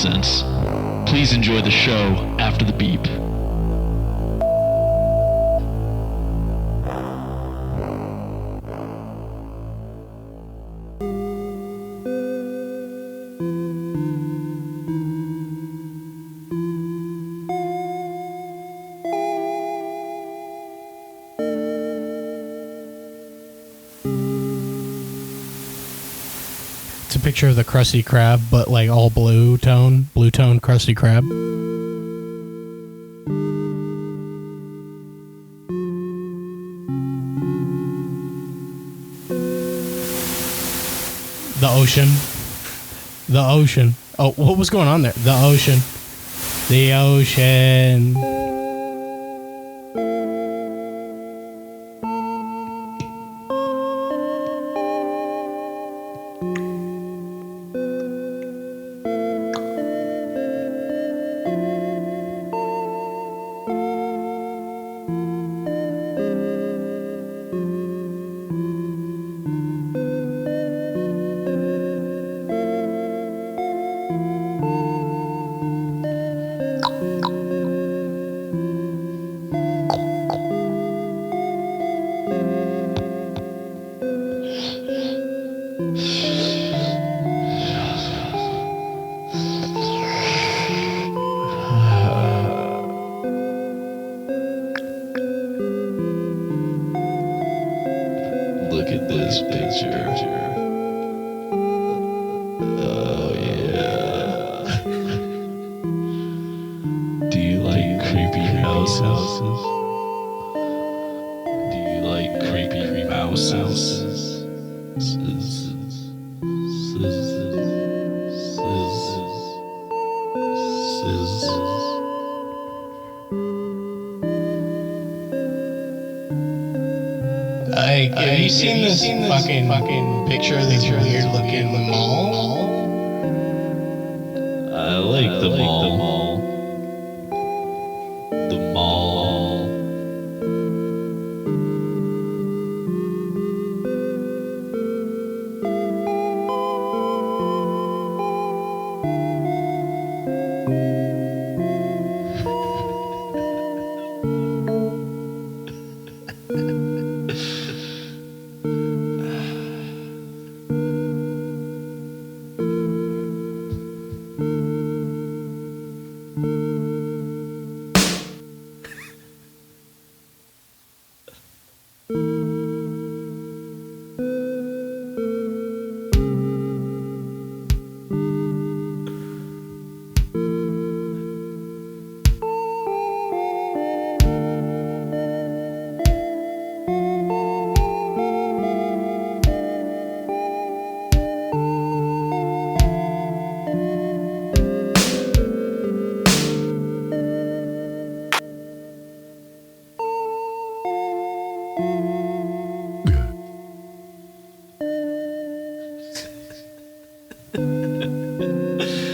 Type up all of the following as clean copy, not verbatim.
nonsense. Please enjoy the show after the beep. It's a picture of the Krusty Krab, but like all blue tone Krusty Krab. The ocean. The ocean. Oh, what was going on there? The ocean. The ocean. Look at this picture. Oh yeah. Do you like creepy houses? Do you like creepy mouses? Have you seen this fucking picture of this weird looking mall? I like the mall. The mall.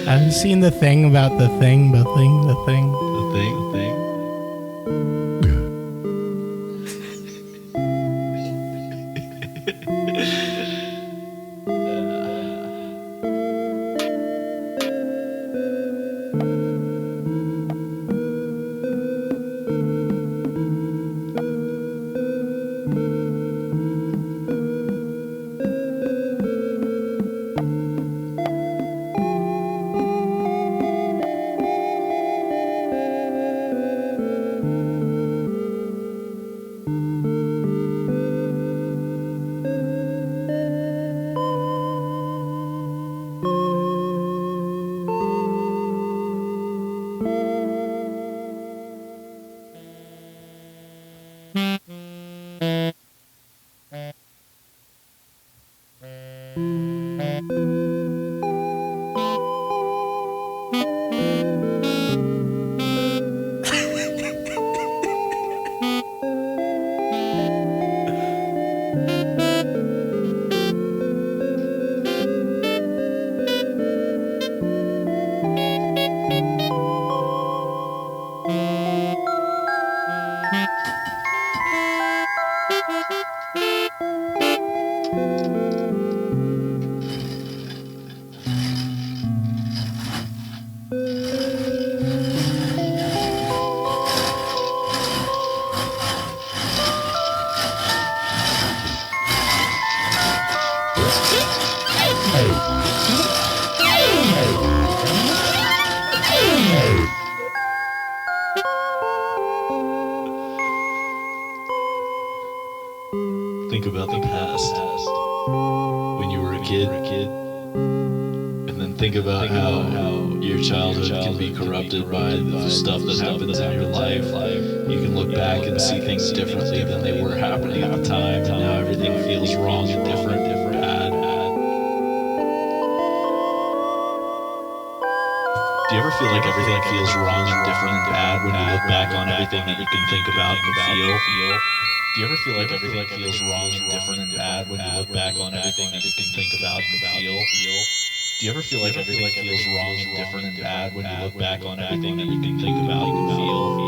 I've seen the thing about the thing. The thing. think about the past when you were a kid, and then think about how your childhood can be corrupted by the stuff that happens in your life. You can look back and see things differently than they were happening at the time, and now everything feels wrong and different, bad. Do you ever feel like everything feels wrong and different and bad when you look back on everything that you can think about and feel? Do you ever feel like everything feels wrong and different and bad when you look back on everything that you can think about and feel? Do you ever feel like everything feels wrong and different and bad when you look back on everything that you can think about and feel?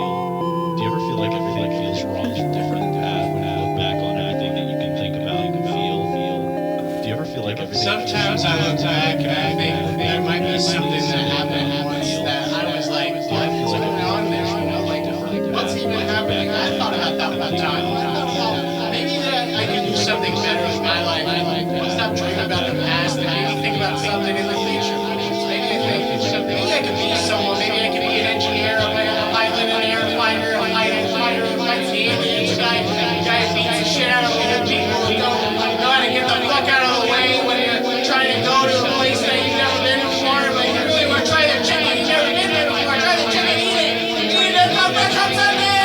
Do you ever feel like everything feels wrong and different and bad when you look back on everything that you can think about and feel? Do you ever feel like everything? Sometimes I look back and I think there might be something that happened once that I was like, what's going on there? You know, like, what's even happening? I thought about that one time. Maybe that I can do something better with my life. Stop dreaming about the past and maybe think about something in the future. Maybe I could be someone. Maybe I could be an engineer, a pilot, an air fighter, a fighter who fights the aliens, guy who beats the shit out of other people who know how to get the fuck out of the way when you're trying to go to a place that you've never been before, but you really want to try their chicken, you've never been there before, try the chicken, eat it, eat it, come back, come Sunday!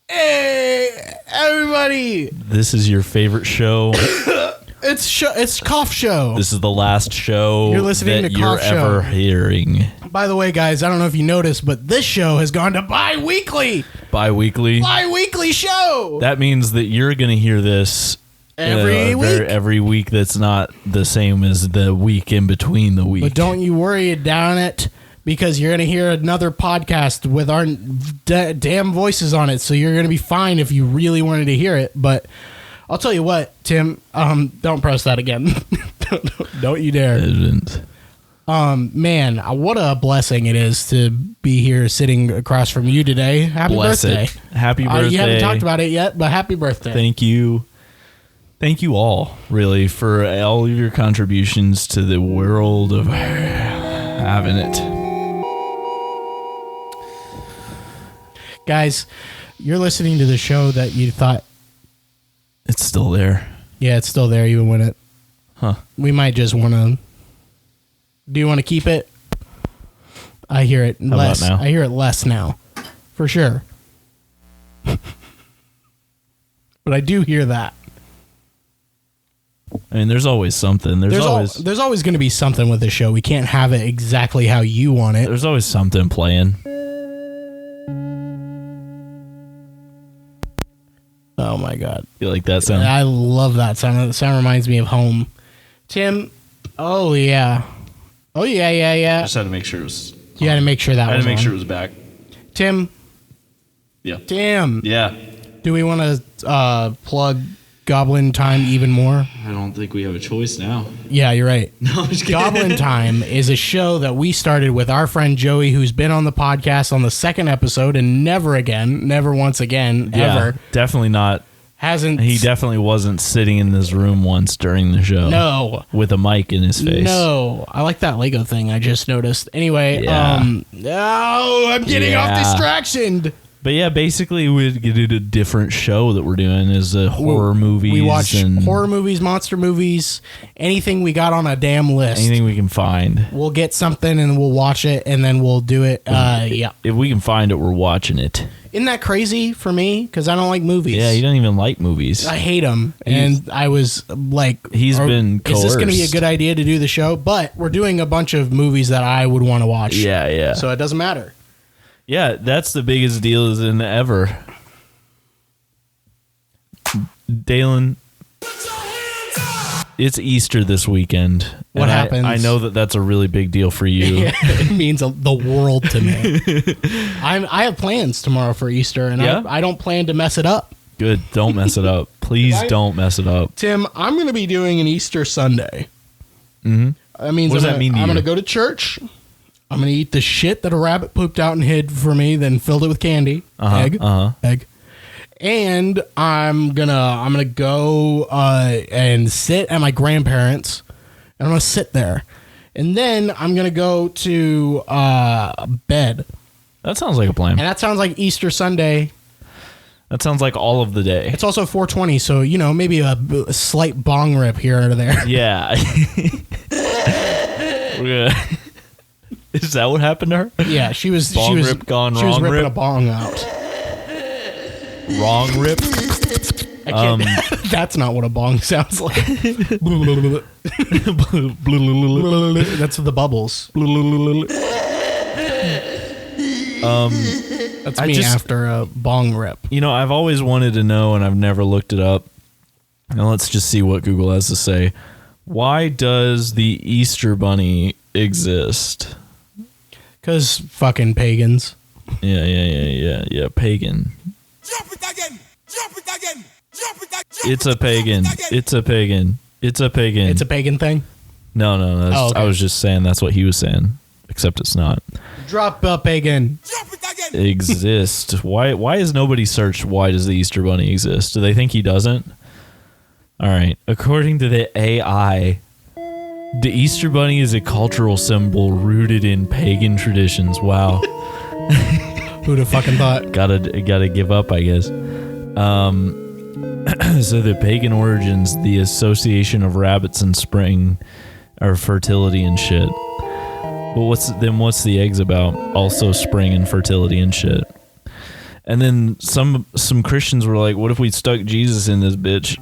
Hey, everybody! This is your favorite show. It's Cough Show. This is the last show You're listening that to you're Cough Show. ever hearing. By the way, guys, I don't know if you noticed, but this show has gone to bi-weekly. Bi-weekly. Bi-weekly show. That means that you're going to hear this Every week. Every week. That's not the same as the week in between the week. But don't you worry down it, because you're going to hear another podcast with our damn voices on it. So you're going to be fine if you really wanted to hear it. But I'll tell you what, Tim, don't press that again. Don't you dare. Man, what a blessing it is to be here sitting across from you today. Happy birthday. Happy birthday. You haven't talked about it yet, but happy birthday. Thank you. Thank you all, really, for all of your contributions to the world of having it. Guys, you're listening to the show that you thought... It's still there. Yeah, it's still there even when it... Huh. We might just want to... Do you want to keep it? I hear it less. How about now? I hear it less now. For sure. But I do hear that. I mean, there's always something. There's always going to be something with the show. We can't have it exactly how you want it. There's always something playing. Oh my God. You like that sound? I love that sound. The sound reminds me of home. Tim, oh yeah. Oh yeah. Just had to make sure it was. You had to make sure that was I had to make on. sure it was back. Tim. Yeah. Tim. Yeah. Do we want to plug Goblin Time even more? I don't think we have a choice now. Yeah, you're right. No, I'm just kidding. Goblin Time is a show that we started with our friend Joey, who's been on the podcast on the second episode and never once again, ever. Definitely not. He definitely wasn't sitting in this room once during the show. No. With a mic in his face. No. I like that Lego thing I just noticed. Anyway, Yeah. I'm getting off distracted. But yeah, basically we did a different show that we're doing is horror movies. We watch horror movies, monster movies, anything we got on a damn list. Anything we can find. We'll get something and we'll watch it and then we'll do it. Yeah. If we can find it, we're watching it. Isn't that crazy for me? Because I don't like movies. Yeah, you don't even like movies. I hate them. And I was like... He's been coerced. Is this going to be a good idea to do the show? But we're doing a bunch of movies that I would want to watch. Yeah. So it doesn't matter. Yeah, that's the biggest deal is in ever. Dalen, it's Easter this weekend. What happens? I know that that's a really big deal for you. It means the world to me. I have plans tomorrow for Easter, and Yeah? I don't plan to mess it up. Good. Don't mess it up. Please don't mess it up. Tim, I'm going to be doing an Easter Sunday. Mm-hmm. That means What does that mean to I'm you? going to go to church. I'm going to eat the shit that a rabbit pooped out and hid for me, then filled it with candy. Egg. And I'm gonna go and sit at my grandparents, and I'm gonna sit there, and then I'm gonna go to bed. That sounds like a plan. And that sounds like Easter Sunday. That sounds like all of the day. It's also 420, so maybe a slight bong rip here or there. Yeah. Is that what happened to her? Yeah, she was Bong rip gone she was wrong ripping rip? a bong out. Wrong rip. I can't, that's not what a bong sounds like. That's the bubbles. That's me after a bong rip. I've always wanted to know, and I've never looked it up. Now let's just see what Google has to say. Why does the Easter Bunny exist? Because fucking pagans. Yeah. Pagan. Drop it again! Drop it again! Drop it again! It's a pagan. It's a pagan. It's a pagan. It's a pagan thing? No. Okay. I was just saying that's what he was saying, except it's not. Drop a pagan. Drop it again! Exist. Why has nobody searched why does the Easter Bunny exist? Do they think he doesn't? All right. According to the AI, the Easter Bunny is a cultural symbol rooted in pagan traditions. Wow. Who'd have fucking thought? Gotta give up, I guess. So the pagan origins, the association of rabbits and spring, or fertility and shit. But what's the eggs about? Also spring and fertility and shit. And then some Christians were like, what if we stuck Jesus in this bitch?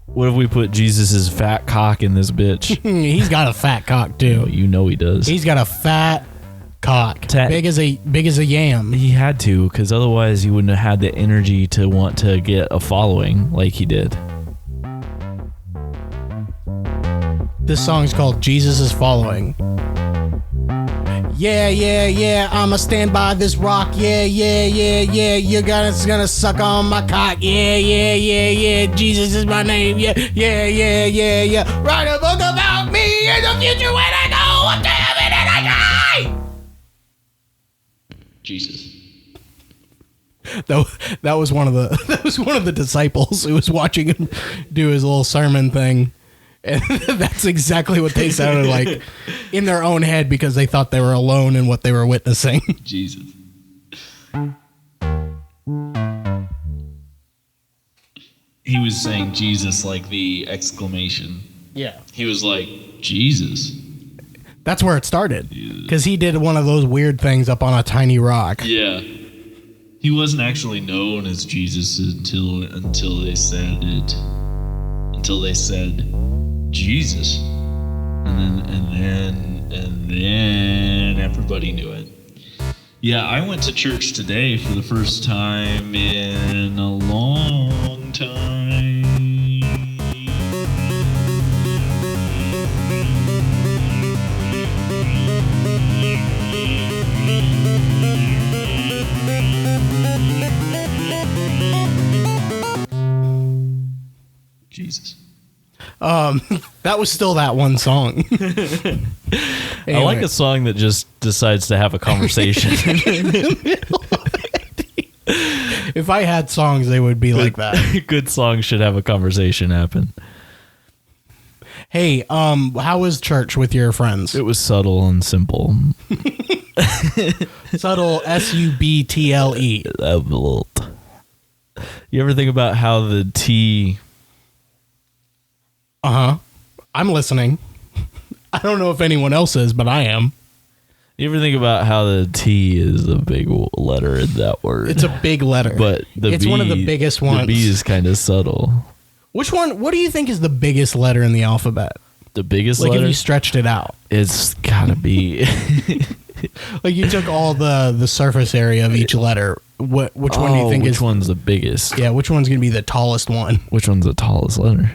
What if we put Jesus's fat cock in this bitch? He's got a fat cock too. Oh, you know he does. He's got a fat cock, big as a yam. He had to, because otherwise he wouldn't have had the energy to want to get a following like he did. This song's called Jesus is Following. Yeah, I'ma stand by this rock. Yeah, you're gonna suck on my cock. Yeah, Jesus is my name. Yeah. Write a book about me in the future when I go up to heaven and I die. Jesus. That was one of the disciples who was watching him do his little sermon thing. And that's exactly what they sounded like in their own head because they thought they were alone in what they were witnessing. Jesus. He was saying Jesus like the exclamation. Yeah. He was like, Jesus. That's where it started. Because he did one of those weird things up on a tiny rock. Yeah. He wasn't actually known as Jesus until they said it. Until they said Jesus. And then everybody knew it. Yeah, I went to church today for the first time in a long time. Jesus. That was still that one song. I like a song that just decides to have a conversation. If I had songs, they would be like that. Good songs should have a conversation happen. Hey, how was church with your friends? It was subtle and simple. Subtle, SUBTLE. You ever think about how the T... I'm listening. I don't know if anyone else is, but I am. You ever think about how the T is a big letter in that word? It's a big letter. But it's B, one of the biggest ones. The B is kind of subtle. Which one? What do you think is the biggest letter in the alphabet? The biggest Like letter? if you stretched it out. It's gotta be... Like you took all the surface area of each letter. Which one do you think which is... one's the biggest? Yeah, which one's going to be the tallest one? Which one's the tallest letter?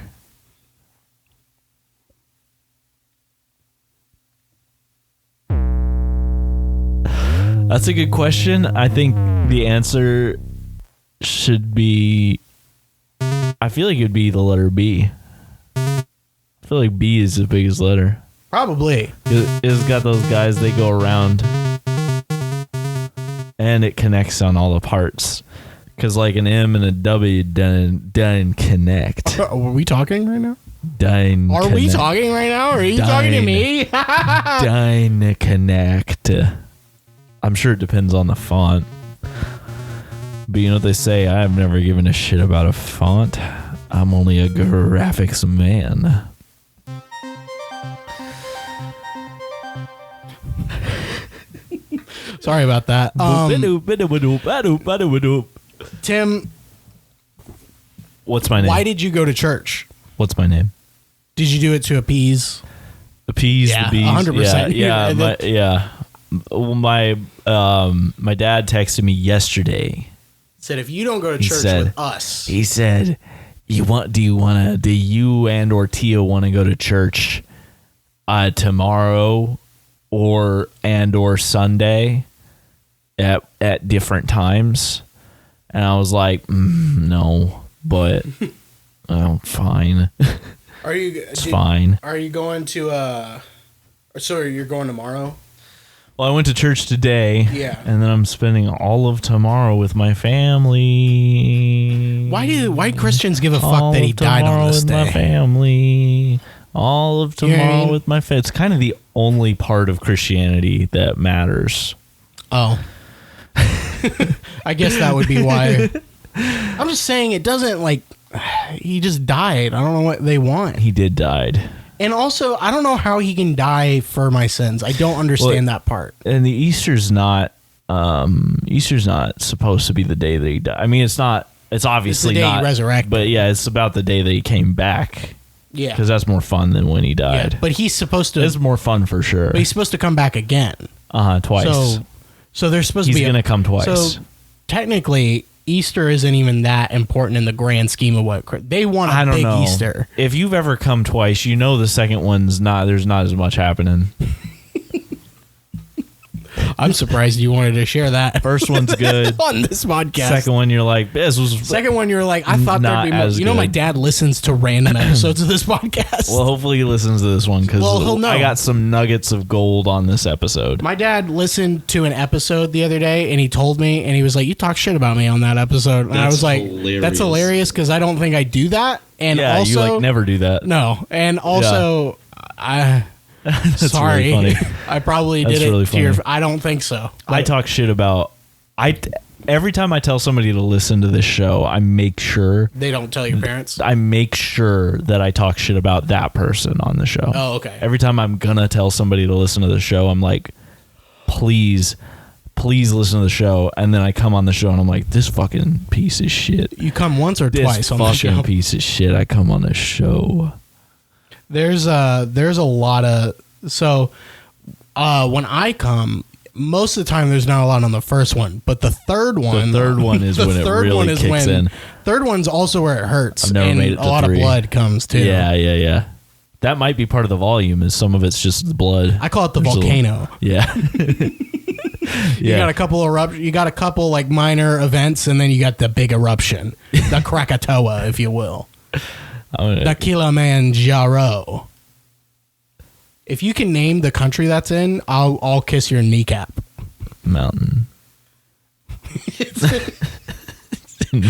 That's a good question. I think the answer should be. I feel like it'd be the letter B. I feel like B is the biggest letter. Probably. It's got those guys, they go around. And it connects on all the parts. Because like an M and a W doesn't connect. Are we talking right now? Are we talking right now? Are you talking to me? Dine connect. I'm sure it depends on the font. But you know what they say? I've never given a shit about a font. I'm only a graphics man. Sorry about that. Tim, what's my name? why did you go to church? What's my name? Did you do it to appease? Appease Yeah, the bees. 100%. Yeah. My dad texted me yesterday. Said if you don't go to He church said- with us, He said, do you and or Tia want to go to church tomorrow or Sunday at different times? And I was like, no, but fine. are you? It's fine. Are you going to? So you're going tomorrow? Well, I went to church today. Yeah. And then I'm spending all of tomorrow with my family. Why Christians give a fuck All that he of died tomorrow on this with my day? family. All of You know what I tomorrow mean? with my family. It's kind of the only part of Christianity that matters. Oh. I guess that would be why. I'm just saying it doesn't like. He just died. I don't know what they want. He did died. And also, I don't know how he can die for my sins. I don't understand that part. And the Easter's not supposed to be the day that he died. I mean, it's not. It's obviously day he not resurrected. But yeah, it's about the day that he came back. Yeah. Because that's more fun than when he died. Yeah, but he's supposed to. It's more fun for sure. But he's supposed to come back again. Twice. So there's supposed He's to be. gonna come twice. So technically, Easter isn't even that important in the grand scheme of what they want. I A don't big know. Easter. If you've ever come twice, you know the second one's not. There's not as much happening. I'm surprised you wanted to share that. First one's good. On this podcast. Second one, you're like, this was. Second one, you're like, I thought Not there'd be more. as You know, my good. dad listens to random episodes of this podcast. Well, hopefully he listens to this one because Well, he'll know. I got some nuggets of gold on this episode. My dad listened to an episode the other day, and he told me, and he was like, "You talk shit about me on that episode." And I That's was like, hilarious. "That's hilarious," because I don't think I do that. And Yeah, also, you like never do that. no, and also, That's sorry, really funny. I probably That's did it really to your. funny. I don't think so. I talk shit about. Every time I tell somebody to listen to this show, I make sure They don't tell your parents. that I talk shit about that person on the show. Oh, okay. Every time I'm gonna tell somebody to listen to the show, I'm like, please listen to the show. And then I come on the show and I'm like, this fucking piece of shit. You come once or This twice on the fucking show. piece of shit. I come on the show. There's a lot of when I come, most of the time there's not a lot on the first one, but the third one, The third one is when it really kicks in. Third one's also where it hurts. I've never and made it a to lot 3. of blood comes too. Yeah. That might be part of the volume. Is some of it's just the blood. I call it the There's a little- volcano. Yeah. You got a couple you got a couple like minor events, and then you got the big eruption, the Krakatoa, if you will, the Kilimanjaro. If you can name the country that's in, I'll kiss your kneecap. Mountain.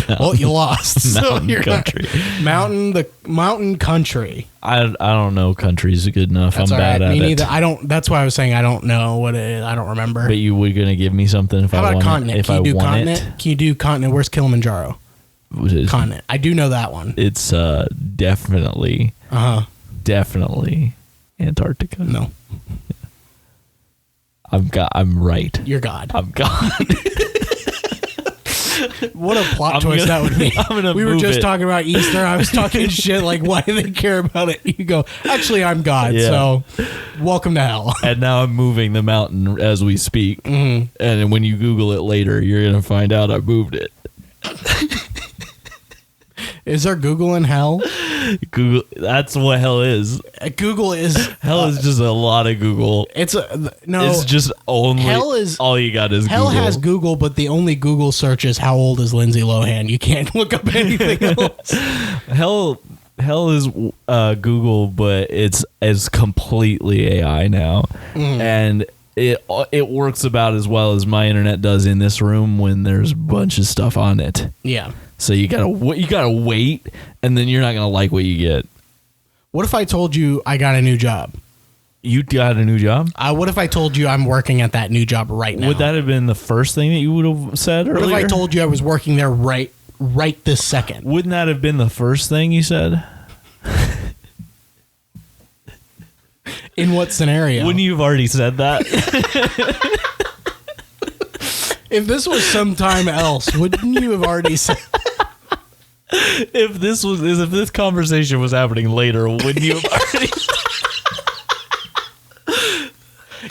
Well, you lost. Mountain you're not- country. Mountain country. I don't know countries good enough. That's I'm all right. bad at Me it. neither. I don't. That's why I was saying I don't know what it is. I don't remember. But you were gonna give me something if How I about want continent? it. If Can you I do want continent? Can you do continent? Where's Kilimanjaro? it, Continent. I do know that one. it's definitely Antarctica. No, I'm right. you're God. I'm God. What a plot I'm twist gonna- that would be. I'm gonna We were move just it. talking about Easter. I was talking shit like, why do they care about it? You go, actually, I'm God. Yeah. So, welcome to hell. And now I'm moving the mountain as we speak. Mm-hmm. And when you Google it later, you're gonna find out I moved it. Is there Google in hell? Google. That's what hell is. Google is Hell is just a lot of Google. It's It's just only hell is all you got is hell Google. has Google, but the only Google search is how old is Lindsay Lohan. You can't look up anything else. Hell is Google, but it's completely AI now, and it works about as well as my internet does in this room when there's a bunch of stuff on it. Yeah. So you gotta wait, and then you're not gonna like what you get. What if I told you I got a new job? You got a new job? What if I told you I'm working at that new job right now? Would that have been the first thing that you would have said earlier? What if I told you I was working there right this second? Wouldn't that have been the first thing you said? In what scenario? Wouldn't you have already said that? If this was sometime else, wouldn't you have already said? If this conversation was happening later, wouldn't you have already?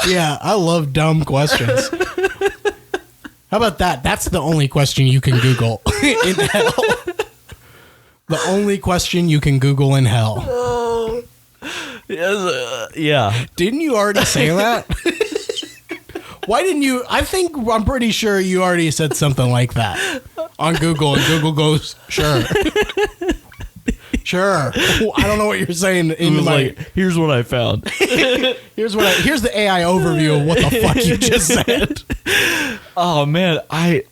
Yeah, I love dumb questions. How about that? That's the only question you can Google in hell. The only question you can Google in hell. Yeah. Didn't you already say that? Why didn't you? I'm pretty sure you already said something like that on Google, and Google goes, sure. Sure. I don't know what you're saying. It was like, here's what I found. Here's the AI overview of what the fuck you just said. Oh man, I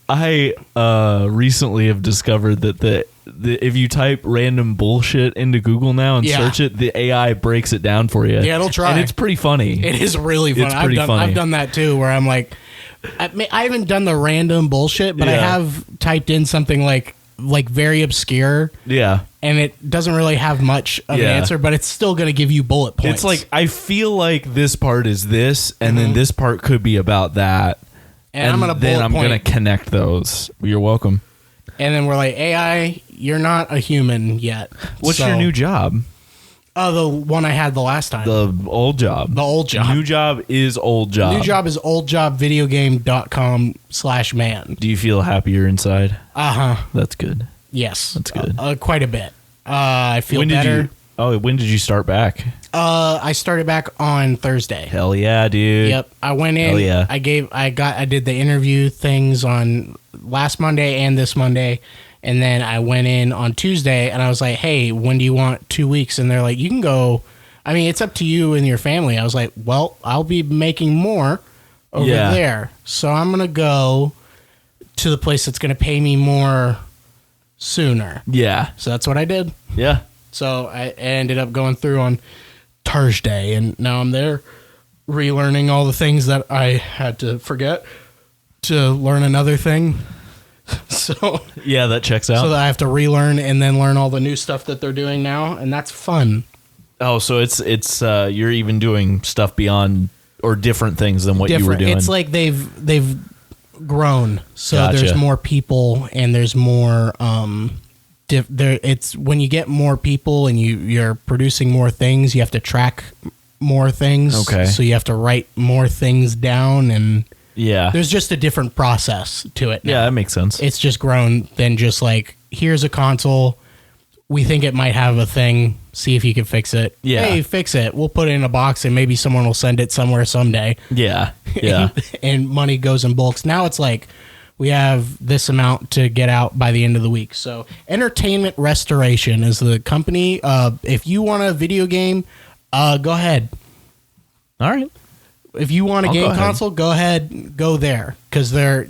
recently have discovered that if you type random bullshit into Google now and search it, the AI breaks it down for you. Yeah, it'll try. And it's pretty funny. It is really funny. It's pretty funny. I've done that too, where I'm like, I haven't done the random bullshit, but I have typed in something like very obscure. Yeah. And it doesn't really have much of an answer, but it's still going to give you bullet points. It's like, I feel like this part is this, and then this part could be about that. And I'm going to connect those. You're welcome. And then we're like, AI, you're not a human yet. What's your new job? The one I had the last time. The old job. The old job. New job is old job. New job is oldjobvideogame.com/man. Do you feel happier inside? Uh-huh. That's good. Yes. That's good. Quite a bit. I feel better. When did you start back? I started back on Thursday. Hell yeah, dude. Yep. I went in. Hell yeah. I did the interview things on last Monday and this Monday. And then I went in on Tuesday and I was like, hey, when do you want 2 weeks? And they're like, you can go. I mean, it's up to you and your family. I was like, well, I'll be making more over there. So I'm going to go to the place that's going to pay me more sooner. Yeah. So that's what I did. Yeah. So I ended up going through on Thursday, and now I'm there relearning all the things that I had to forget to learn another thing. So yeah, that checks out. So that I have to relearn and then learn all the new stuff that they're doing now, and that's fun. Oh, so it's you're even doing stuff beyond or different things than what you were doing. It's like they've grown, so Gotcha. There's more people and there's more it's when you get more people and you're producing more things, you have to track more things. Okay. So you have to write more things down, and yeah, there's just a different process to it now. Yeah, that makes sense. It's just grown than just like, here's a console, we think it might have a thing, see if you can fix it. Yeah. Hey, fix it. We'll put it in a box and maybe someone will send it somewhere someday. Yeah. Yeah. And money goes in bulks. Now it's like, we have this amount to get out by the end of the week. So Entertainment Restoration is the company. If you want a video game, go ahead. All right. If you want a game console, go ahead, go there, because they're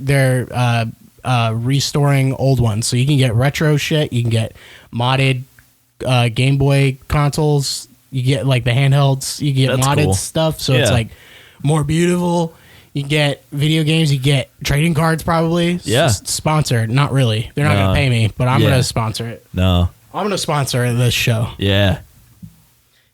restoring old ones. So you can get retro shit. You can get modded Game Boy consoles. You get like the handhelds. You get modded stuff. So it's like more beautiful. You get video games. You get trading cards probably. Yeah. Sponsored. Not really. They're not going to pay me, but I'm going to sponsor it. No. I'm going to sponsor this show. Yeah.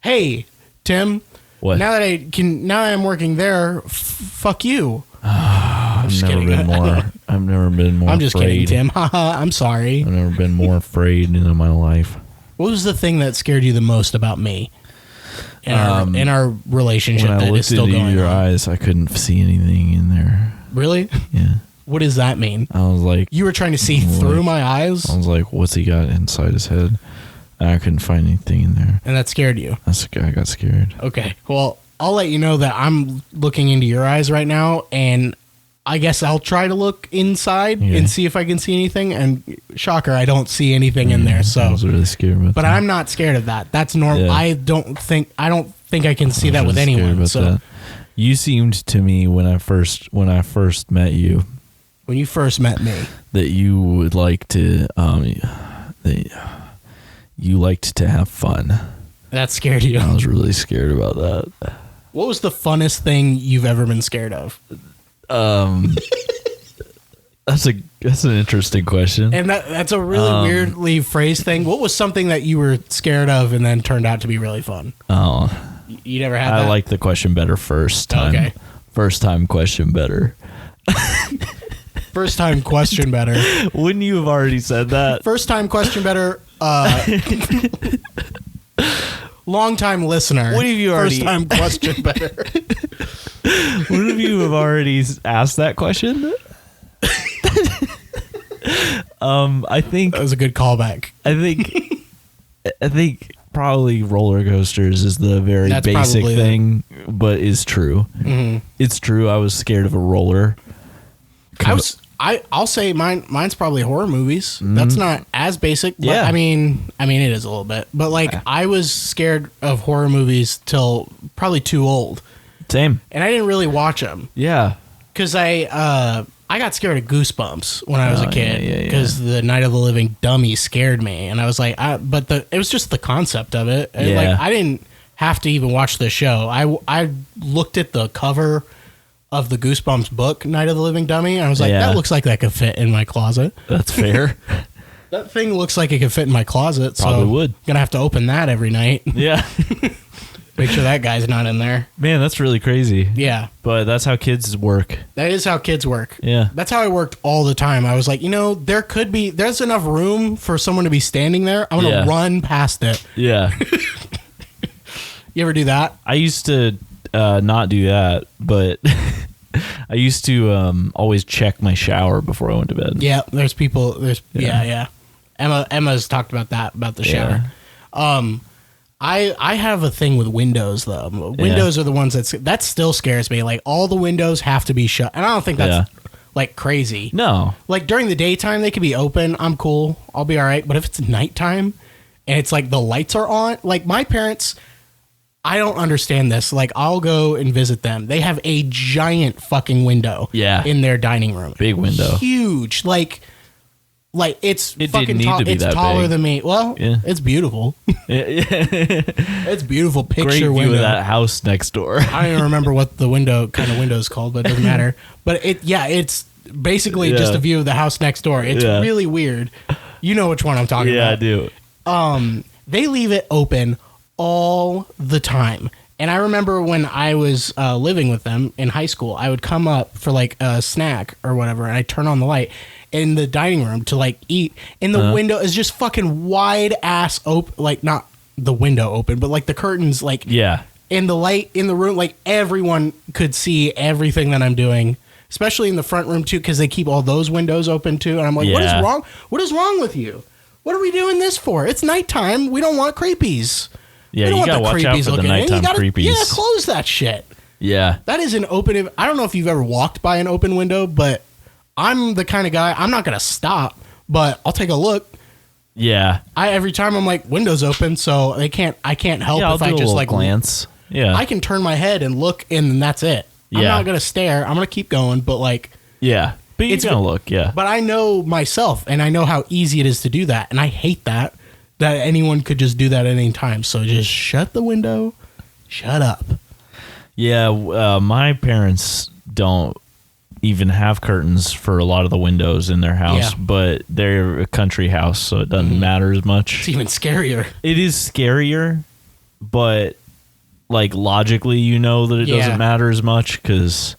Hey, Tim. What? Now that I'm working there, fuck you. I've never been more I'm just afraid. kidding, Tim. I'm sorry. I've never been more afraid in my life. What was the thing that scared you the most about me in our relationship when I that looked is still into going your on? eyes, I couldn't see anything in there. Really? Yeah. What does that mean? I was like, You were trying to see through my eyes? I was like, what's he got inside his head? I couldn't find anything in there. And that scared you. I got scared. Okay. Well, I'll let you know that I'm looking into your eyes right now, and I guess I'll try to look inside and see if I can see anything. And shocker, I don't see anything in there. So I was really scared about but that. I'm not scared of that. That's normal. Yeah. I don't think I can see that with really scared anyone. about So that. You seemed to me when I first met you when you first met me, that you would like to that you liked to have fun. that scared you. I was really scared about that. What was the funnest thing you've ever been scared of? That's an interesting question. And that's a really weirdly phrased thing. What was something that you were scared of and then turned out to be really fun? Oh, You never had that? I like the question better first time. Okay. First time question better. First time question better. Wouldn't you have already said that? First time question better. Long time listener. What have you already- First time question better. Wouldn't you have already asked that question? I think That was a good callback. I think probably roller coasters is the very That's basic probably thing, but is true. Mm-hmm. It's true. I was scared of a roller. I'll say mine's probably horror movies. That's not as basic. But Yeah. I mean it is a little bit. But like I was scared of horror movies till probably too old, Same. and I didn't really watch them Yeah. because I got scared of Goosebumps when I was a kid yeah. because the Night of the Living Dummy scared me, and I was like, it was just the concept of it. And Yeah. like I didn't have to even watch the show. I looked at the cover of the Goosebumps book, Night of the Living Dummy, and I was like, Yeah. that looks like that could fit in my closet. That's fair. That thing looks like it could fit in my closet. Probably so would. Gonna have to open that every night. Yeah. Make sure that guy's not in there. Man, that's really crazy. Yeah, But that's how kids work. that is how kids work. Yeah. That's how I worked all the time. I was like, there's enough room for someone to be standing there. I'm gonna Yeah. run past it. Yeah. You ever do that? I used to not do that, but I used to always check my shower before I went to bed. Yeah, yeah. Emma's talked about that, about the shower. I have a thing with windows though. Windows are the ones that still scares me. Like all the windows have to be shut, and I don't think that's like crazy. No. Like during the daytime they can be open. I'm cool. I'll be all right. But if it's nighttime and it's like the lights are on, like my parents, I don't understand this. Like I'll go and visit them. They have a giant fucking window in their dining room. Big window. Huge. Like it's It fucking didn't need tall. to be It's that taller big. than me. Well, Yeah. it's beautiful. It's beautiful picture Great view window. of that house next door. I don't even remember what the kind of window is called, but it doesn't matter. But it's basically just a view of the house next door. It's really weird. You know which one I'm talking Yeah, about. I do. They leave it open all the time. And I remember when I was living with them in high school, I would come up for like a snack or whatever, and I'd turn on the light in the dining room to like eat. And the window is just fucking wide ass open, like not the window open, but like the curtains, like Yeah. and the light in the room, like everyone could see everything that I'm doing, especially in the front room too, because they keep all those windows open too. And I'm like, what is Yeah. wrong? What is wrong with you? What are we doing this for? It's nighttime. We don't want creepies. Yeah, We don't you want gotta the watch out creepies for the looking in. You nighttime gotta- creepies. Yeah, close that shit. Yeah. That is an open. I don't know if you've ever walked by an open window, but I'm the kind of guy. I'm not gonna stop, but I'll take a look. Yeah. Every time I'm like, windows open, so I can't help Yeah, I'll if do I a just little like glance. Yeah. I can turn my head and look, and then that's it. I'm Yeah. not gonna stare. I'm gonna keep going, but like, Yeah. But you're It's- gonna look, yeah. but I know myself, and I know how easy it is to do that, and I hate that anyone could just do that at any time. So just shut the window, shut up. Yeah, my parents don't even have curtains for a lot of the windows in their house, Yeah. but they're a country house, so it doesn't matter as much. It's even scarier. It is scarier, but like logically, you know that it Yeah. doesn't matter as much because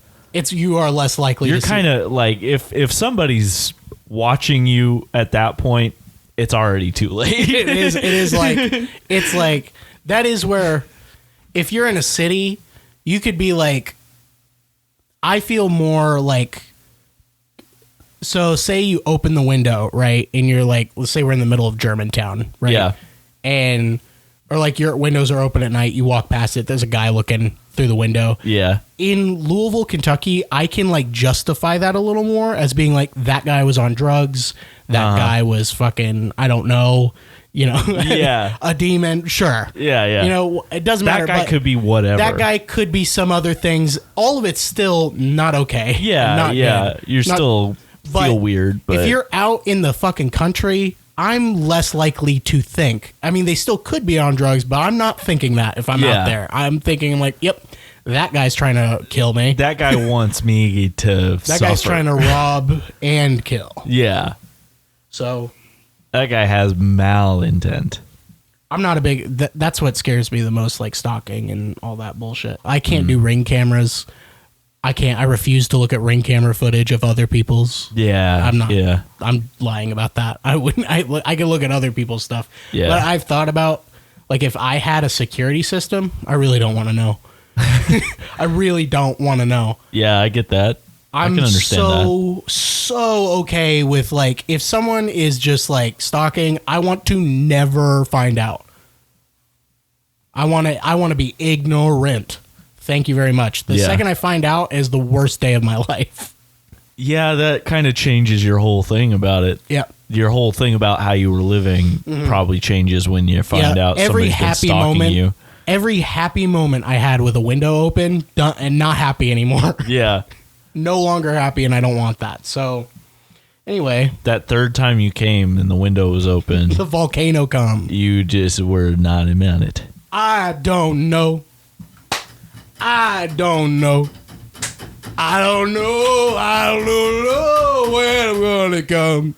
You are less likely. you're to see- kind of like if somebody's watching you at that point, it's already too late. It is like it's like that is where if you're in a city, you could be like, I feel more like, so say you open the window, right? And you're like, let's say we're in the middle of Germantown, right? Yeah. and or like your windows are open at night, you walk past it, there's a guy looking through the window. Yeah. In Louisville, Kentucky, I can like justify that a little more as being like that guy was on drugs, that guy was fucking, I don't know, Yeah. a demon, sure. Yeah. It doesn't matter. That guy could be whatever. That guy could be some other things. All of it's still not okay. Yeah, not good. You're still feel weird. But if you're out in the fucking country, I'm less likely to think. I mean, they still could be on drugs, but I'm not thinking that if I'm out there. I'm thinking like, yep, that guy's trying to kill me. That guy wants me to That guy's trying to rob and kill. Yeah. So that guy has malintent. I'm not a big... that's what scares me the most, like stalking and all that bullshit. I can't do Ring cameras. I refuse to look at Ring camera footage of other people's. Yeah. I'm not. Yeah. I'm lying about that. I wouldn't. I can look at other people's stuff. Yeah. But I've thought about, like, if I had a security system, I really don't want to know. I really don't want to know. Yeah, I get that. I can understand so okay with, like, if someone is just like stalking, I want to never find out. I want to be ignorant. Thank you very much. The second I find out is the worst day of my life. Yeah, that kind of changes your whole thing about it. Yeah. Your whole thing about how you were living probably changes when you find out somebody's been stalking you. Every happy moment I had with a window open, done, and not happy anymore. Yeah. No longer happy, and I don't want that. So, anyway. That third time you came and the window was open. The volcano come. You just were not about it. I don't know. I don't know. I don't know. I don't know when I'm gonna come.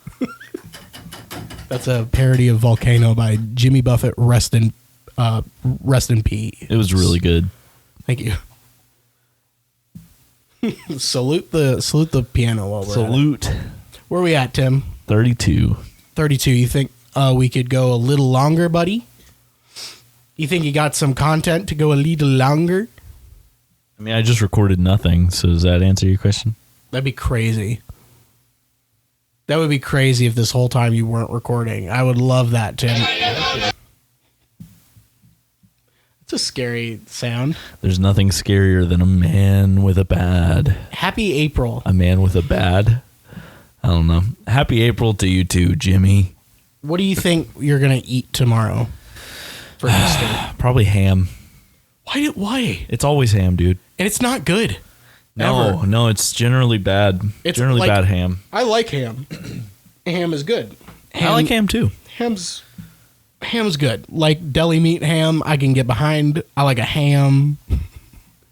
That's a parody of Volcano by Jimmy Buffett. Rest in peace. It was really good. Thank you. salute the piano while we're Salute. at it. Where are we at, Tim? 32. 32. You think we could go a little longer, buddy? You think you got some content to go a little longer? I mean, I just recorded nothing, so does that answer your question? That'd be crazy. That would be crazy if this whole time you weren't recording. I would love that, Tim. It's a scary sound. There's nothing scarier than a man with a bad. Happy April. A man with a bad? I don't know. Happy April to you too, Jimmy. What do you think you're going to eat tomorrow for Easter? Probably ham. Why? It's always ham, dude. And it's not good. No, Ever. no, it's generally bad. It's generally like, bad ham. I like ham. Ham is good. I like ham too. Ham's good. Like deli meat ham, I can get behind. I like a ham.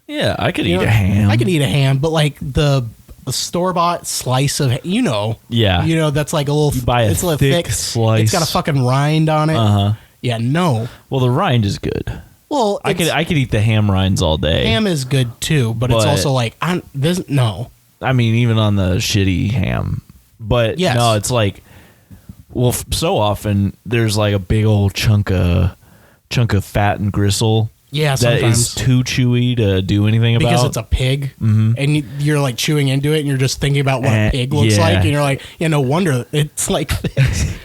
Yeah, I could eat a ham. I could eat a ham, but like the store-bought slice of, yeah, that's like a little. You buy it's a thick slice. It's got a fucking rind on it. Yeah, no. Well, the rind is good. Well, I could eat the ham rinds all day. Ham is good too, but it's also like no. I mean, even on the shitty ham, but yes. No, it's like, well, so often there's like a big old chunk of fat and gristle. Yeah, that sometimes. is too chewy to do anything about because it's a pig, and you're like chewing into it, and you're just thinking about what a pig looks like, and you're like, no wonder it's like this.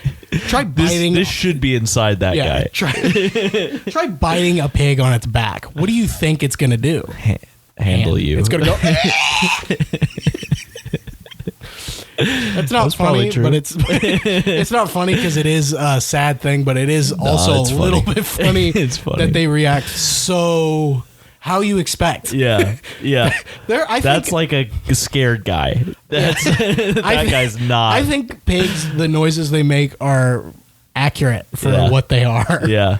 Try biting. This should be inside that guy. Try biting a pig on its back. What do you think it's gonna do? Handle you. It's gonna go. It's not funny, but it's not funny because it is a sad thing, but it is also a little bit funny. It's funny that they react so how you expect. Yeah. That's like a scared guy. That guy's not. I think pigs, the noises they make are accurate for what they are. Yeah.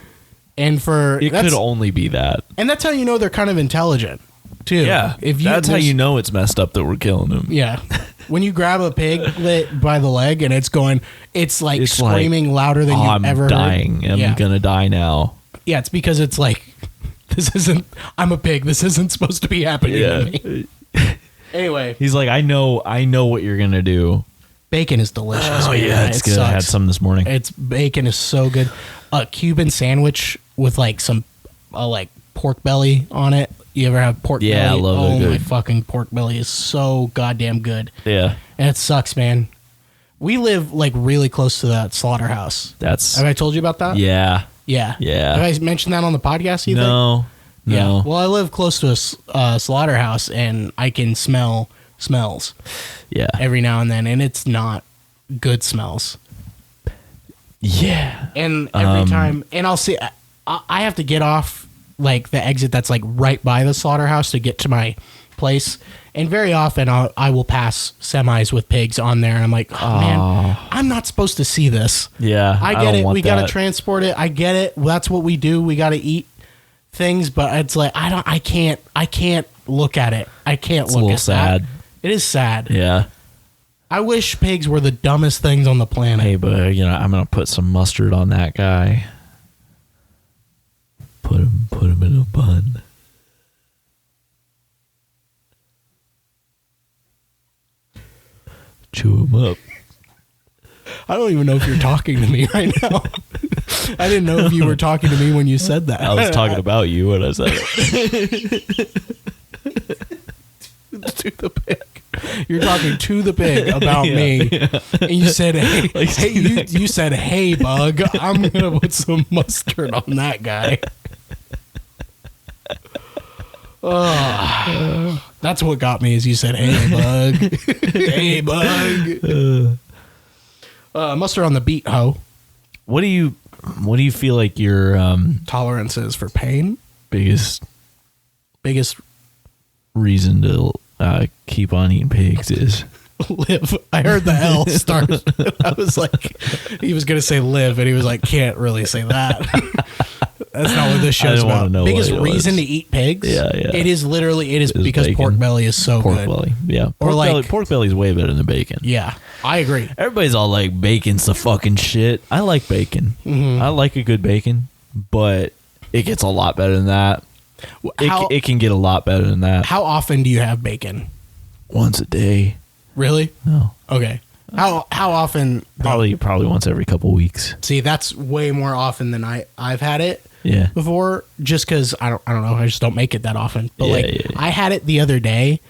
And it could only be that. And that's how you know they're kind of intelligent, too. Yeah. That's how you know it's messed up that we're killing them. Yeah. When you grab a piglet by the leg and it's screaming louder than you've ever heard. I'm gonna die now. Yeah, it's because it's like, I'm a pig. This isn't supposed to be happening to me. Anyway. He's like, I know what you're gonna do. Bacon is delicious. Oh, yeah, it's good. Sucks. I had some this morning. Bacon is so good. A Cuban sandwich with like some pork belly on it. You ever have pork belly? Yeah, I love it. Oh, my fucking pork belly is so goddamn good. Yeah. And it sucks, man. We live like really close to that slaughterhouse. Have I told you about that? Yeah. Yeah. Yeah. Have I mentioned that on the podcast? You think? No. Yeah. Well, I live close to a slaughterhouse, and I can smell smells. Yeah. Every now and then, and it's not good smells. Yeah. And every time, and I'll see, I have to get off like the exit that's like right by the slaughterhouse to get to my place. And very often I will pass semis with pigs on there, and I'm like, oh man, I'm not supposed to see this. Yeah. I get it. We got to transport it. I get it. That's what we do. We got to eat things, but it's like, I can't look at it. I can't look at it. It's a little sad. It is sad. Yeah. I wish pigs were the dumbest things on the planet. Hey, but I'm gonna put some mustard on that guy. Put him in a bun. Chew him up. I don't even know if you're talking to me right now. I didn't know if you were talking to me when you said that. I was talking about you when I said it. To the pig. You're talking to the pig about me, and you said, "Hey, you said, hey, bug, I'm gonna put some mustard on that guy." That's what got me. Is you said, "Hey, bug, hey, bug." Mustard on the beat, ho. What do you feel like your Tolerance is for pain? biggest reason to keep on eating pigs is? Live. I heard the L start. I was like, he was going to say live, and he was like, can't really say that. That's not what this show's about. Biggest reason to eat pigs? Yeah. It is because bacon. pork belly is so Pork good. belly, yeah. Pork belly's way better than bacon. Yeah, I agree. Everybody's all like, bacon's the fucking shit. I like bacon. I like a good bacon, but it gets a lot better than that. It can get a lot better than that. How often do you have bacon? Once a day. Really? No. Okay. How often? Probably once every couple weeks. See, that's way more often than I've had it. Yeah. Before, just because I don't know, I just don't make it that often. But Yeah. I had it the other day,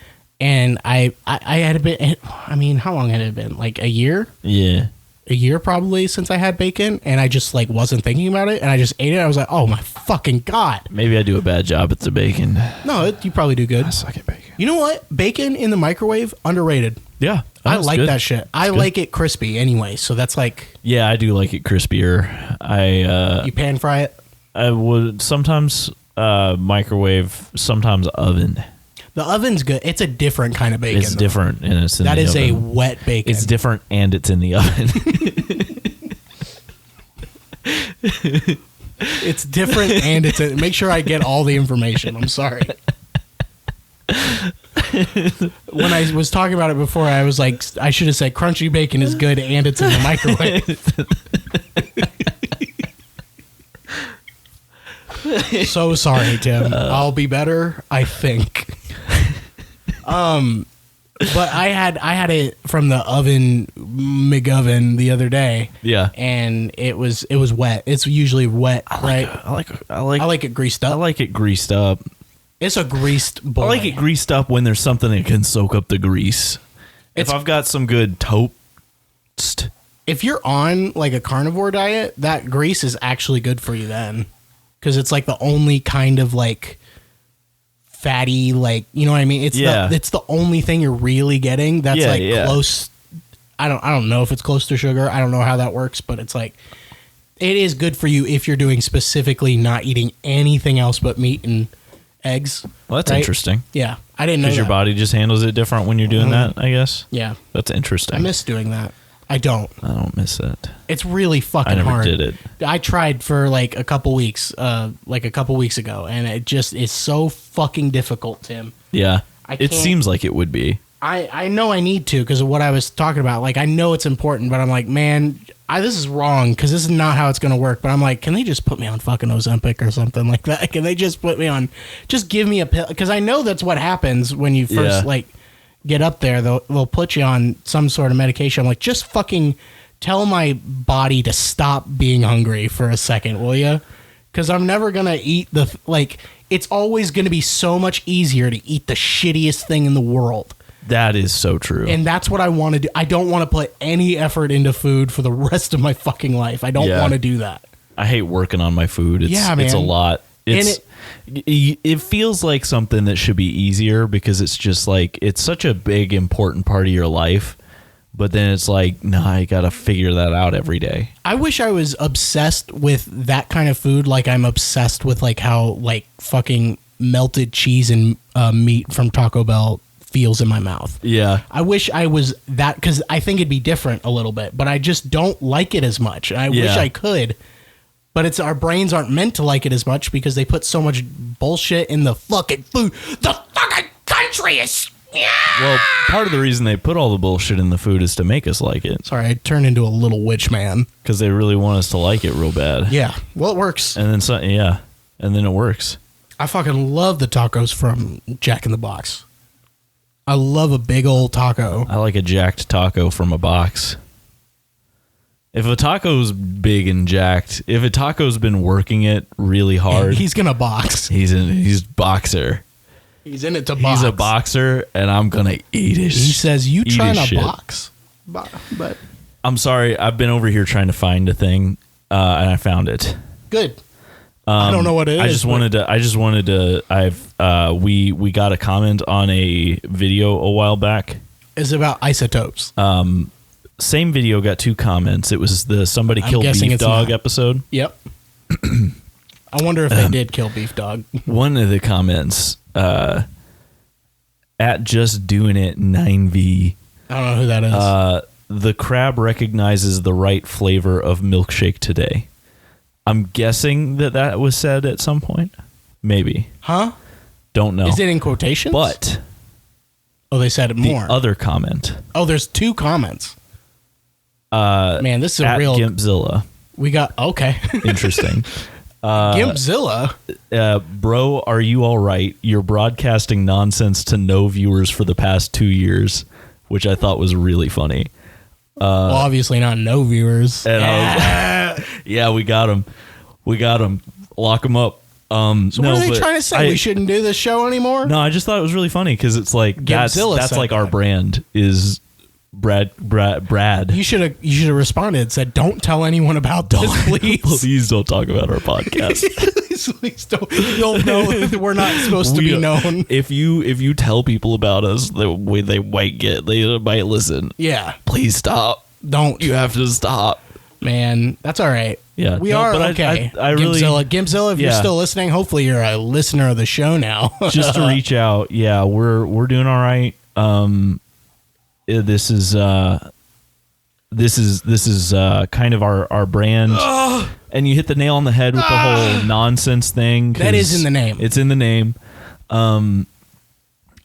and I had a bit. I mean, how long had it been? Like a year? Yeah. A year probably since I had bacon, and I just like wasn't thinking about it, and I just ate it. I was like, oh my fucking god. Maybe I do a bad job at the bacon. No, you probably do good. I suck at bacon. You know what? Bacon in the microwave, underrated. Yeah. I like that shit. I like it crispy anyway, so that's like. Yeah, I do like it crispier. You pan fry it? I would sometimes microwave, sometimes oven. The oven's good. It's a different kind of bacon. It's different, and it's in that the is oven. a wet bacon. It's different, and it's in the oven. It's different, and it's a, make sure I get all the information. I'm sorry. When I was talking about it before, I was like, I should have said crunchy bacon is good, and it's in the microwave. So sorry, Tim. I'll be better, I think. But I had it from the McOven the other day. Yeah. And it was wet. It's usually wet, right? I like it greased up. I like it greased up. It's a greased boy. I like it greased up when there's something that can soak up the grease. If I've got some good toast. If you're on like a carnivore diet, that grease is actually good for you then. Because it's like the only kind of like fatty, like, you know what I mean? It's the only thing you're really getting that's close. I don't know if it's close to sugar. I don't know how that works, but it's like it is good for you if you're doing specifically not eating anything else but meat and eggs. Well, that's interesting. Yeah. I didn't know because your body just handles it different when you're doing that, I guess. Yeah. That's interesting. I miss doing that. I don't miss it. It's really fucking hard. I never did it. I tried for like a couple weeks ago, and it just is so fucking difficult, Tim. Yeah. It seems like it would be. I know I need to because of what I was talking about. Like, I know it's important, but I'm like, man, this is wrong because this is not how it's going to work. But I'm like, can they just put me on fucking Ozempic or something like that? Can they just put me on, just give me a pill? Because I know that's what happens when you first get up there. They'll put you on some sort of medication. I'm like, just fucking tell my body to stop being hungry for a second, will you? Because I'm never going to eat it's always going to be so much easier to eat the shittiest thing in the world. That is so true. And that's what I want to do. I don't want to put any effort into food for the rest of my fucking life. I don't want to do that. I hate working on my food. It's, Yeah, it's a man. lot. It feels like something that should be easier because it's just like it's such a big important part of your life. But then it's like, nah, I gotta figure that out every day. I wish I was obsessed with that kind of food, like I'm obsessed with like how like fucking melted cheese and meat from Taco Bell feels in my mouth. Yeah. I wish I was that, because I think it'd be different a little bit, but I just don't like it as much. I wish I could, but it's our brains aren't meant to like it as much because they put so much bullshit in the fucking food. The fucking country is. Well, part of the reason they put all the bullshit in the food is to make us like it. Sorry, I turned into a little witch man. Because they really want us to like it real bad. Yeah, well, it works. And then and then it works. I fucking love the tacos from Jack in the Box. I love a big old taco. I like a jacked taco from a box. If a taco's big and jacked, if a taco's been working it really hard, He's gonna box. he's boxer. He's in it to box. He's a boxer, and I'm gonna eat his. He says, "You eat trying his to shit." box?" But I'm sorry, I've been over here trying to find a thing, and I found it. good. I don't know what it is. I just wanted to. We got a comment on a video a while back. It's about isotopes. Same video got 2 comments. It was the somebody I'm killed guessing beef it's dog not. episode. Yep. I wonder if they did kill Beef Dog. One of the comments at just doing it 9V. I don't know who that is. The crab recognizes the right flavor of milkshake today. I'm guessing that was said at some point. Maybe. Huh? Don't know. Is it in quotations? But oh, they said it the more. other comment. Oh, there's 2 comments. Man, this is a At real. Gimpzilla. We got okay. Interesting. Gimpzilla. Bro, are you all right? You're broadcasting nonsense to no viewers for the past 2 years, which I thought was really funny. Well, obviously not no viewers. And I was, yeah, we got him. Lock him up. So what are they trying to say? We shouldn't do this show anymore? No, I just thought it was really funny because it's like that's said like our that. brand is Brad. You should have responded and said, "Don't tell anyone about this, please. Please don't talk about our podcast. please don't. You don't know that we're not supposed to be known." If you tell people about us, they might listen. Yeah, Please stop. don't. You have to stop. Man, that's all right. Yeah, we no, are but okay. I really Gimpzilla, if you're Yeah. still listening, hopefully you're a listener of the show now. just to reach out. Yeah, we're doing all right. This is kind of our brand. And you hit the nail on the head with the whole nonsense thing. That is in the name. It's in the name. And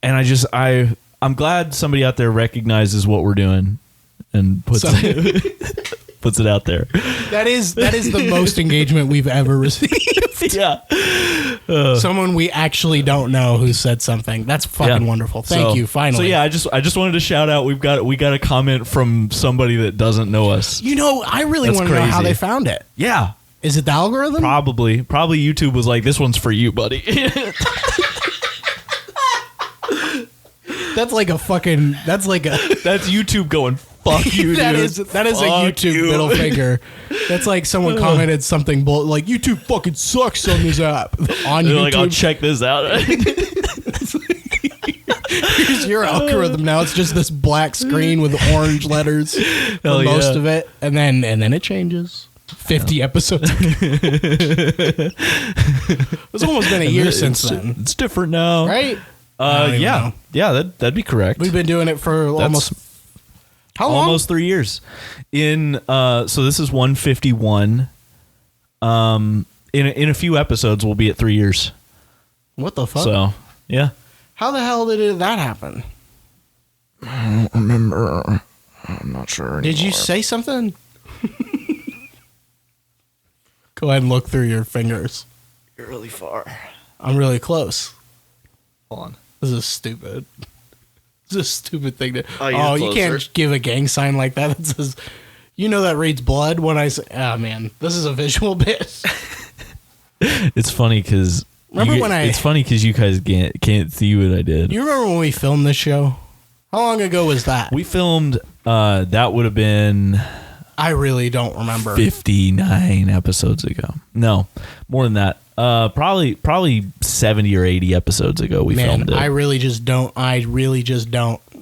I'm glad somebody out there recognizes what we're doing and puts it out there. That is the most engagement we've ever received. Yeah. Someone we actually don't know who said something. That's fucking wonderful. Thank you. Finally. So yeah, I just wanted to shout out. We got a comment from somebody that doesn't know us. You know, I really That's want to know how crazy. they found it. Yeah. Is it the algorithm? Probably YouTube was like, this one's for you, buddy. That's like a fucking. That's YouTube going, fuck you, that dude. is a Fuck YouTube you. middle finger. That's like someone commented something like YouTube fucking sucks on this app on They're YouTube. like, I'll check this out. Here's your algorithm now. It's just this black screen with orange letters for Hell most yeah. of it, and then it changes. 50 episodes. It's almost been a year since then, It's different now. right? I don't even know. Yeah, that'd be correct. We've been doing it for almost how long? Almost 3 years. So this is 151. In a few episodes we'll be at 3 years. What the fuck? So yeah. How the hell did that happen? I don't remember. I'm not sure anymore. Did you say something? Go ahead and look through your fingers. You're really far. I'm really close. Hold on. This is stupid. This is a stupid thing to. Oh, you're Oh, you closer. can't give a gang sign like that. That says, you know, that reads blood when I say, oh man, this is a visual bit. It's funny because it's funny because you guys can't see what I did. You remember when we filmed this show? How long ago was that? We filmed. That would have been I really don't remember. 59 episodes ago. No, more than that. Probably 70 or 80 episodes ago we filmed it. I really just don't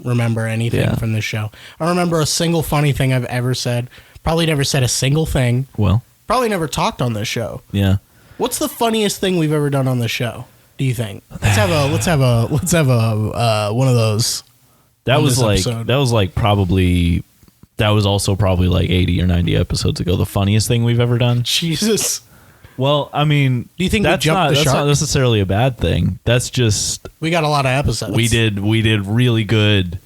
remember anything from this show. I remember a single funny thing I've ever said. Probably never said a single thing. Well, probably never talked on this show. Yeah. What's the funniest thing we've ever done on the show? Do you think? Let's have a one of those. That was also probably like 80 or 90 episodes ago. The funniest thing we've ever done. Jesus. Well, I mean, do you think that's not necessarily a bad thing. That's just we got a lot of episodes. We did really good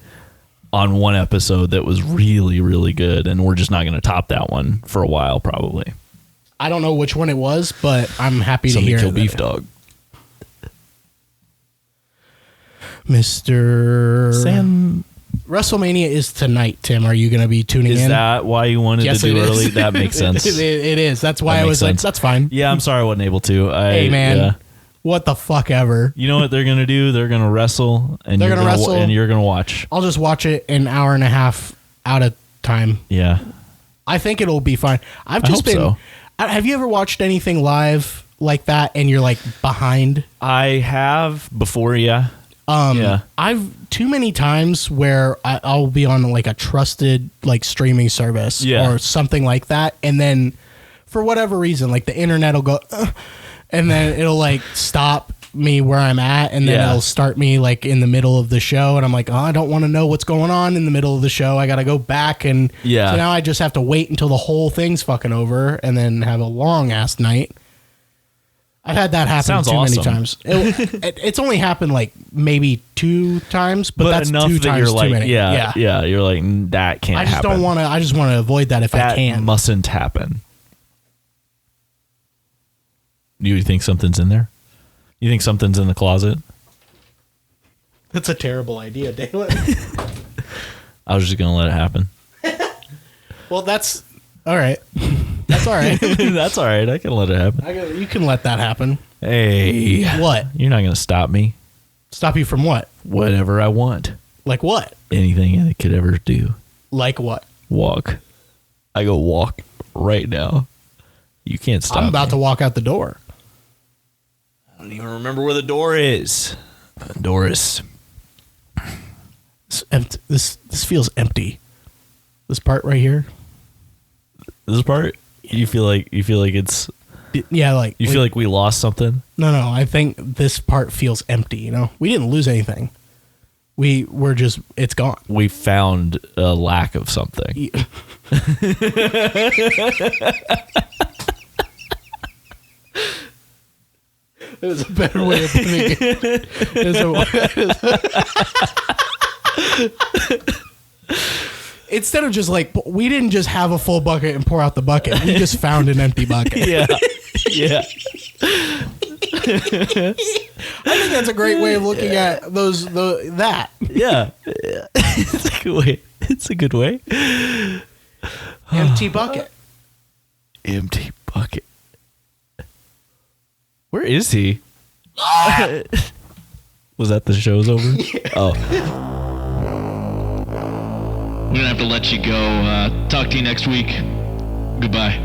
on one episode that was really, really good, and we're just not going to top that one for a while, probably. I don't know which one it was, but I'm happy to hear Kill Beef Dog. Mr. Sam. WrestleMania is tonight, Tim. Are you going to be tuning in? Is that why you wanted to do early? That makes sense. It is. That's why I was like, that's fine. Yeah, I'm sorry I wasn't able to. Hey, man. What the fuck ever. You know what they're going to do? They're going to wrestle, and you're going to watch. I'll just watch it an hour and a half out of time. Yeah. I think it'll be fine. I hope so. Have you ever watched anything live like that and you're like behind? I have before, yeah. I've too many times where I'll be on like a trusted like streaming service or something like that, and then for whatever reason, like the internet will go, and then it'll like stop me where I'm at, and then it'll start me like in the middle of the show, and I'm like, oh, I don't want to know what's going on in the middle of the show. I got to go back, and so now I just have to wait until the whole thing's fucking over, and then have a long ass night. I've had that happen many times. It's only happened like maybe 2 times, but that's enough 2 that times you're too like, many. Yeah. You're like, that can't happen. I just want to avoid that if I can. That mustn't happen. You think something's in there? You think something's in the closet? That's a terrible idea, Dalen. I was just going to let it happen. Well, that's all right. That's all right. That's all right. I can let it happen. You can let that happen. Hey. What? You're not going to stop me. Stop you from what? Whatever I want. Like what? Anything I could ever do. Like what? Walk. I go walk right now. You can't stop me. I'm about to walk out the door. I don't even remember where the door is. The door is... It's empty. This feels empty. This part right here. This part? You feel like it's... Yeah, like... You feel like we lost something? No. I think this part feels empty, you know? We didn't lose anything. We're just... It's gone. We found a lack of something. There's a better way of putting it. Instead of just like, we didn't just have a full bucket and pour out the bucket. We just found an empty bucket. Yeah. I think that's a great way of looking at that. Yeah. It's a good way. It's a good way. Empty bucket. Empty bucket. Where is he? Was that the show's over? Yeah. Oh. We're going to have to let you go. Talk to you next week. Goodbye.